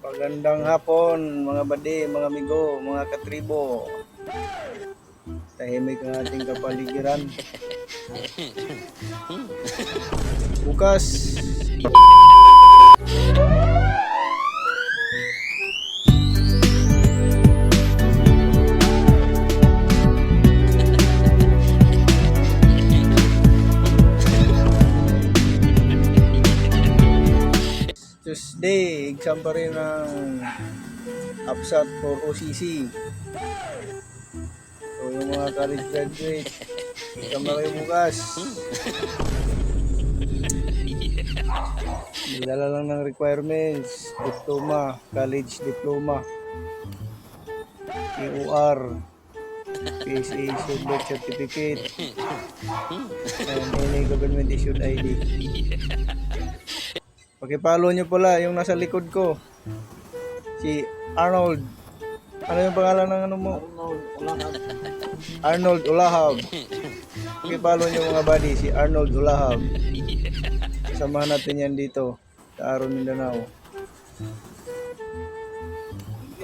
Magandang hapon mga bade, mga amigo, mga katribo. Tahimik ang ating kapaligiran. Bukas Tuesday, exam pa rin ng APSAT for OCC. So yung mga college graduate, exam na kayo bukas. Nilala lang ng requirements, diploma, college diploma, EOR, PSA issued birth certificate, and any government issued ID. Pakipalo nyo pala yung nasa likod ko, si Arnold. Ano yung pangalan ng ano mo? Arnold Olahab. Pakipalo nyo mga buddy, si Arnold Olahab. Samahan natin yan dito sa Aron, Mindanao.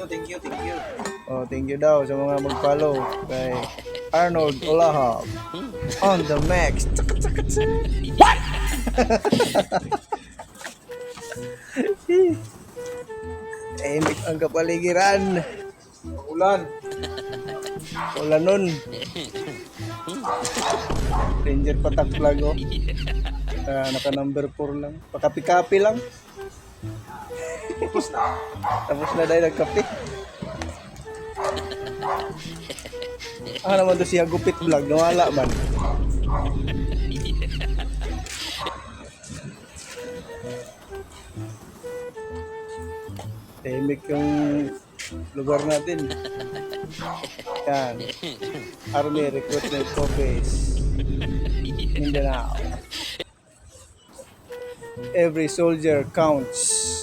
Thank you. Oh, thank you daw sa mga mag-follow kay Arnold Olahab on the max. What? Tahimik ang kapaligiran. Ulan. Nun. Ranger patak flag oh. Naka number 4 lang. Pakapi-kapi lang. Tapos na dahil nagkapi. Naman to siya gupit vlog. Nawala man. Tahimik yung lugar natin. Yan. Army Recruitment Office, Mindanao. Every soldier counts.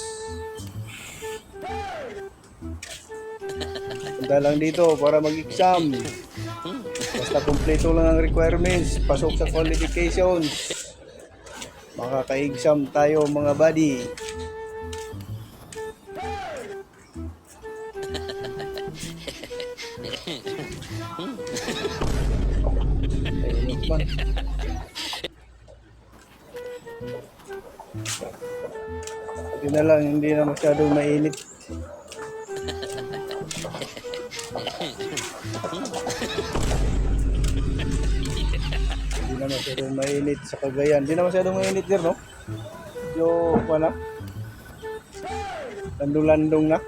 Punta lang dito para mag-exam. Basta kumpleto lang ang requirements, pasok sa qualifications, makaka-exam tayo mga buddy. Tahimik man. Hindi na lang, hindi na masyadong mainit. Hindi na masyadong mainit sa Cagayan. Hindi na masyadong mainit din, no? Medyo, wala. Landong-landong na.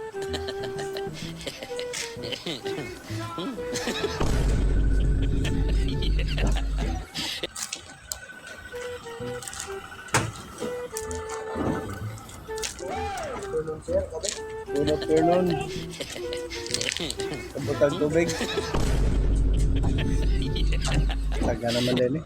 Good afternoon. Kabutang tubig. Taga naman din eh.